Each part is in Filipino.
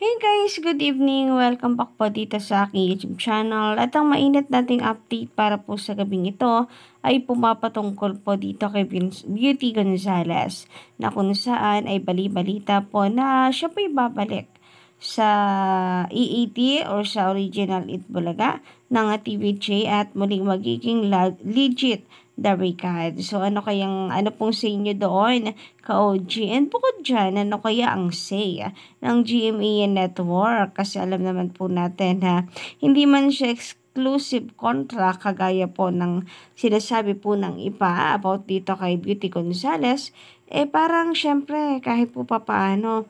Hey guys, good evening. Welcome back po dito sa aking YouTube channel. At ang mainit nating update para po sa gabing ito ay pumapatungkol po dito kay Beauty Gonzalez na kung saan ay bali-balita po na siya po'y babalik sa EAT or sa original Itbulaga ng TVJ at muling magiging legit the Ricard. So ano pong sa inyo doon ka-OG? And bukod dyan, ano kaya ang say ng GMA Network? Kasi alam naman po natin na hindi man siya exclusive contract kagaya po ng sinasabi po ng iba about dito kay Beauty Gonzalez, parang syempre kahit po papaano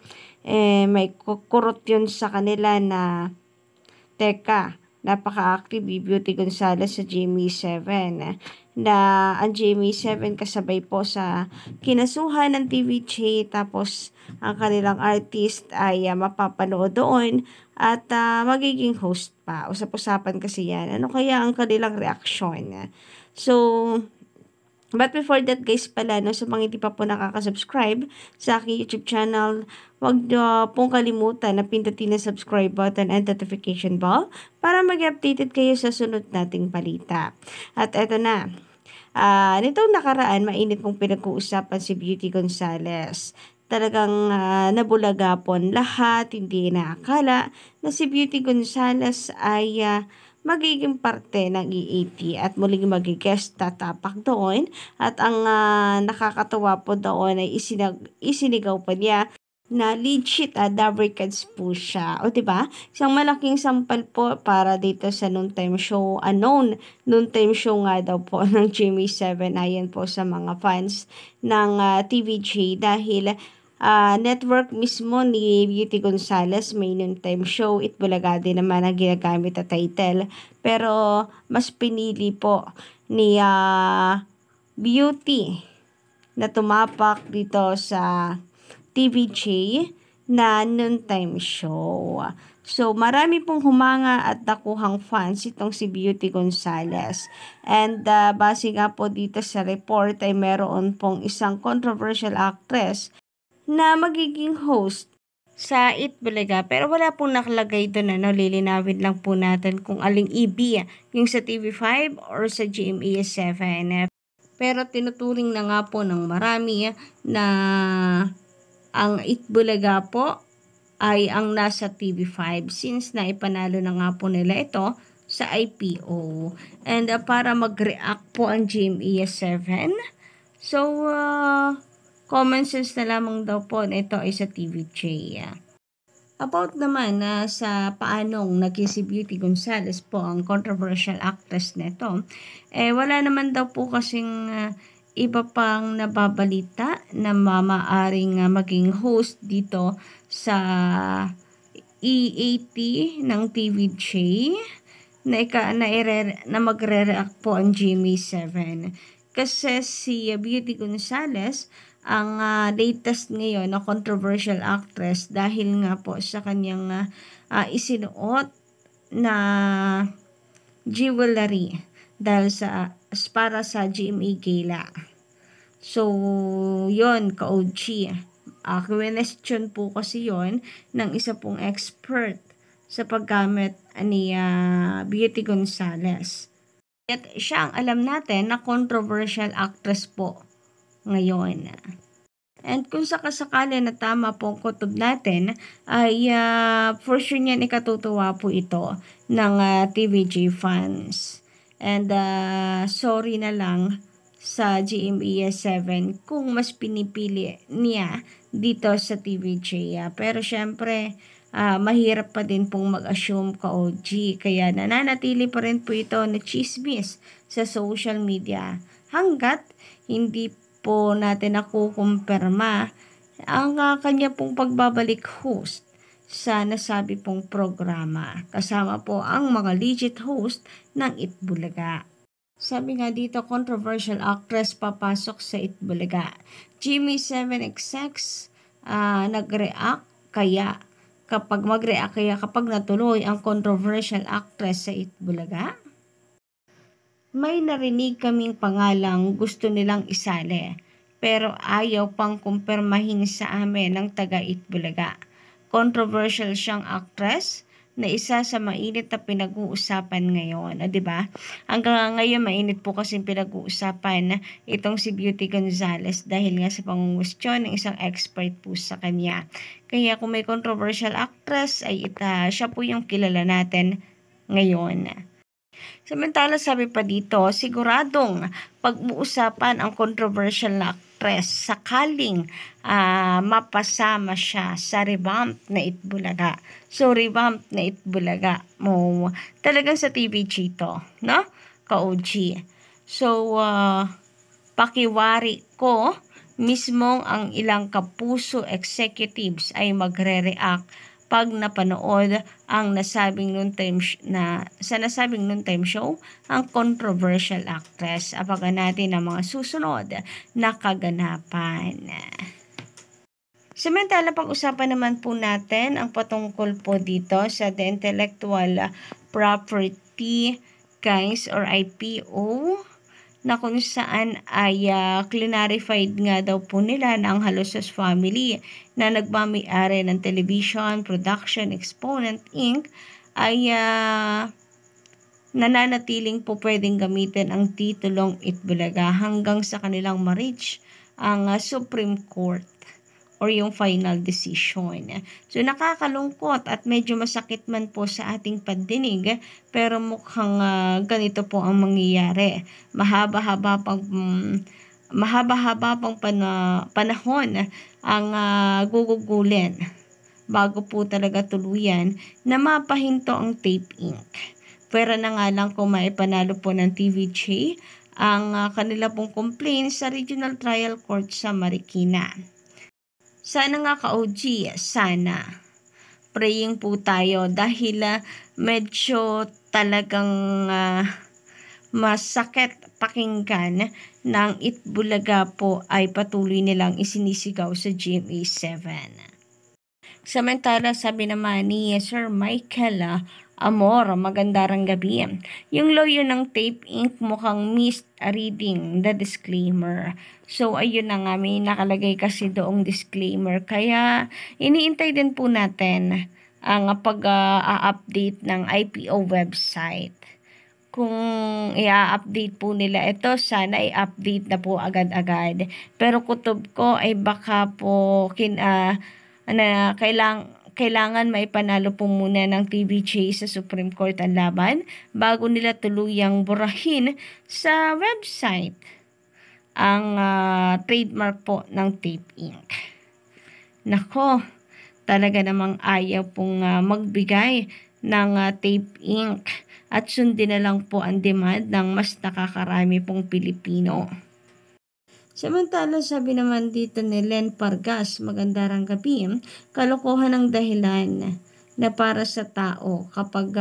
may kurot yun sa kanila na teka, napaka-active ni Beauty Gonzalez sa GMA7 na ang GMA7 kasabay po sa kinasuhan ng TVJ tapos ang kanilang artist ay mapapanood doon at magiging host pa. Usap-usapan kasi yan. Ano kaya ang kanilang reaksyon? So, but before that guys pala, no, sa mga hindi pa po nakaka-subscribe sa aking YouTube channel, huwag pong kalimutan na pindutin na subscribe button and notification bell para mag-updated kayo sa sunod nating balita. At eto na, nitong nakaraan, mainit pong pinag-uusapan si Beauty Gonzalez. Talagang nabulaga po ang lahat, hindi inaakala na si Beauty Gonzalez ay magiging parte ng EAT at muling mag-guest tatapak doon at ang nakakatawa po doon ay isinigaw pa niya na legit Dabber Cats po siya. O diba? Isang malaking sampal po para dito sa noontime show. Noontime show nga daw po ng GMA7 ayon po sa mga fans ng TVJ dahil network mismo ni Beauty Gonzalez may noontime show. Itbulaga din naman ang ginagamit na title. Pero mas pinili po ni Beauty na tumapak dito sa TVJ na noontime show. So, marami pong humanga at nakuhang fans itong si Beauty Gonzalez. And base nga po dito sa report ay meron pong isang controversial actress na magiging host sa Itbulaga. Pero wala pong nakalagay doon, lilinawin lang po natin kung aling EB, yung sa TV5 or sa GMA7. Pero tinuturing na nga po ng marami na ang Itbulaga po ay ang nasa TV5 since na ipanalo na nga po nila ito sa IPO. And para mag-react po ang GMA7, so common sense na lamang daw po na ito ay sa TVJ. About naman sa paanong naging si Beauty Gonzalez po ang controversial actress nito, wala naman daw po kasing iba pang nababalita na mamaaring maging host dito sa EAT ng TVJ na magre-react po ang GMA7. Kasi si Beauty Gonzalez ang latest ngayon na controversial actress dahil nga po sa kanyang isinuot na jewelry dahil para sa GMA Gala. So, yon ka-OG. Question po kasi yon ng isa pong expert sa paggamit ni Beauty Gonzalez. At siya ang alam natin na controversial actress po ngayon. And kung sakasakali na tama po ang kutob natin, ay for sure niyan ikatutuwa po ito ng TVJ fans. And sorry na lang sa GMA7 kung mas pinipili niya dito sa TVJ. Pero syempre, mahirap pa din pong mag-assume ka-OG. Kaya nananatili pa rin po ito na chismis sa social media hanggat hindi po natin nakukumpirma ang kanya pong pagbabalik host sa nasabi pong programa. Kasama po ang mga legit host ng Itbulaga. Sabi nga dito, controversial actress papasok sa Itbulaga. GMA7XX nag-react kaya kapag natuloy ang controversial actress sa Itbulaga. May narinig kaming pangalang gusto nilang isali, pero ayaw pang kumpirmahin sa amin ng taga Itbulaga. controversial siyang actress na isa sa mainit na pinag-uusapan ngayon, 'di ba? Hanggang ngayon mainit po kasi pinag-uusapan itong si Beauty Gonzales dahil nga sa pangungustyon ng isang expert po sa kanya. Kaya kung may controversial actress ay siya po yung kilala natin ngayon. Samantala sabi pa dito, siguradong pag-uusapan ang controversial na actress sakaling mapasama siya sa revamp na Itbulaga. So, revamp na Itbulaga mo talagang sa TVG to, no? Ka-OG. So, pakiwari ko, mismong ang ilang kapuso executives ay magre-react pag napanood ang nasabing noontime show ang controversial actress. Apagan natin ang mga susunod na kaganapan. Samantala, pag-usapan naman po natin ang patungkol po dito sa The Intellectual Property Guys or IPO na kung saan ay clarified nga daw po nila na ang Halosos family na nagmamay-ari ng Television Production Exponent Inc. ay nananatiling po pwedeng gamitin ang titulong Itbulaga hanggang sa kanilang ma-reach ang Supreme Court or yung final decision. So, nakakalungkot at medyo masakit man po sa ating pandinig, pero mukhang ganito po ang mangyayari. Mahaba-haba pang panahon ang gugugulin bago po talaga tuluyan na mapahinto ang Tape Inc. Pero na nga lang kung maipanalo po ng TVJ ang kanila pong complaint sa Regional Trial Court sa Marikina. Sana nga ka-OG, sana. Praying po tayo dahil medyo talagang masakit pakinggan ng Itbulaga po ay patuloy nilang isinisigaw sa GMA7. Samantala, sabi naman ni Sir Michael Amor, magandang gabi. Yung lawyer ng Tape Inc. mukhang misreading the disclaimer. So, ayun na nga, may nakalagay kasi doong disclaimer. Kaya, iniintay din po natin ang pag-update ng IPO website. Kung i-update po nila ito, sana i-update na po agad-agad. Pero kutob ko ay baka po kailangan maipanalo po muna ng TVJ sa Supreme Court ang laban bago nila tuluyang burahin sa website ang trademark po ng Tape Inc. Nako, talaga namang ayaw pong magbigay ng Tape Inc. At sundin na lang po ang demand ng mas nakakarami pong Pilipino. Samantala, sabi naman dito ni Len Pargas, magandang gabi, kalokohan ang dahilan na para sa tao kapag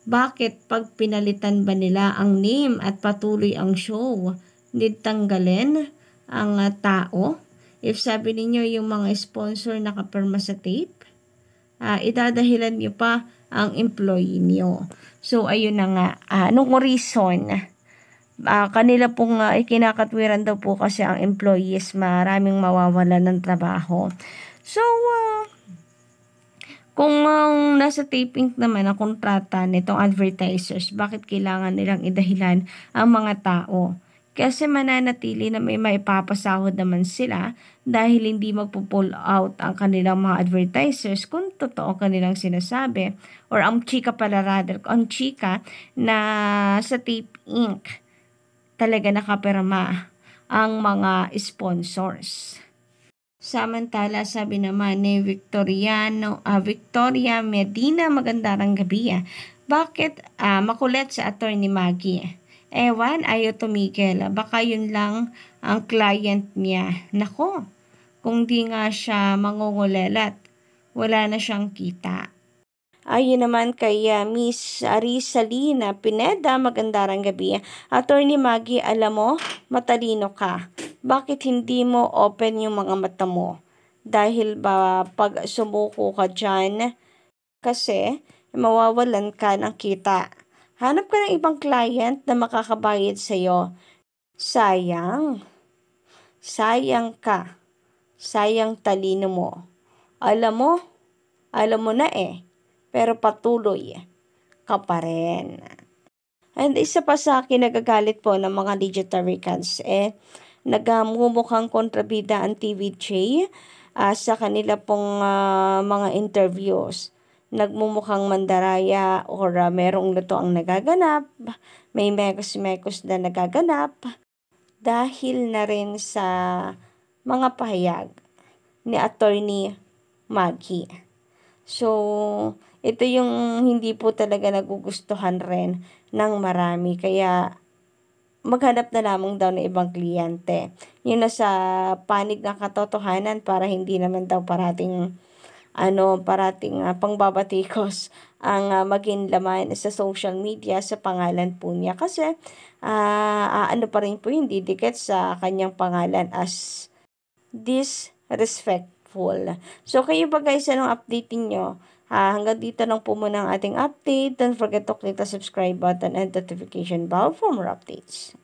bakit pag pinalitan ba nila ang name at patuloy ang show, need tanggalin ang tao? If sabi ninyo yung mga sponsor nakapirma sa tape, idadahilan nyo pa ang employee nyo. So, ayun na nga. Anong reason? Kanila pong ikinakatwiran daw po kasi ang employees, maraming mawawala ng trabaho. So, kung nasa taping naman ang kontrata nitong advertisers, bakit kailangan nilang idahilan ang mga tao? Kasi mananatili na may maipapasahod naman sila dahil hindi magpo-pull out ang kanilang mga advertisers kung totoo kanilang sinasabi. Or ang chika pala rather, ang chika na sa Tape Inc. talaga nakapirma ang mga sponsors. Samantala, sabi naman ni Victoria Medina, magandang gabi. Bakit makulit sa attorney Maggie? Ewan, ayaw tumigil. Baka yun lang ang client niya. Nako, kung di nga siya mangungulelat, wala na siyang kita. Ayun naman kay Miss Arisalina Pineda, magandang gabi. Attorney Maggie, alam mo, matalino ka. Bakit hindi mo open yung mga mata mo? Dahil ba pag sumuko ka dyan, kasi mawawalan ka ng kita. Hanap ka ng ibang client na makakabayad sa'yo. Sayang. Sayang ka. Sayang talino mo. Alam mo, Alam mo na pero patuloy ka pa rin. And isa pa sa kinagagalit po ng mga Digitaricans, nagmumukhang kontrabida ang TVJ sa kanila pong mga interviews. Nagmumukhang mandaraya or merong luto ang nagaganap, may mekos-mekos na nagaganap dahil na rin sa mga pahayag ni Attorney Maggie. So, ito yung hindi po talaga nagugustuhan rin ng marami. Kaya, maghanap na lamang daw ng ibang kliyente. Yun na sa panig ng katotohanan para hindi naman daw parating pangbabatikos ang maging laman sa social media sa pangalan po niya. Kasi, ano pa rin po hindi dikit sa kanyang pangalan as disrespectful. So, kayo ba guys, anong updating nyo? Hanggang dito lang po muna ang ating update. Don't forget to click the subscribe button and notification bell for more updates.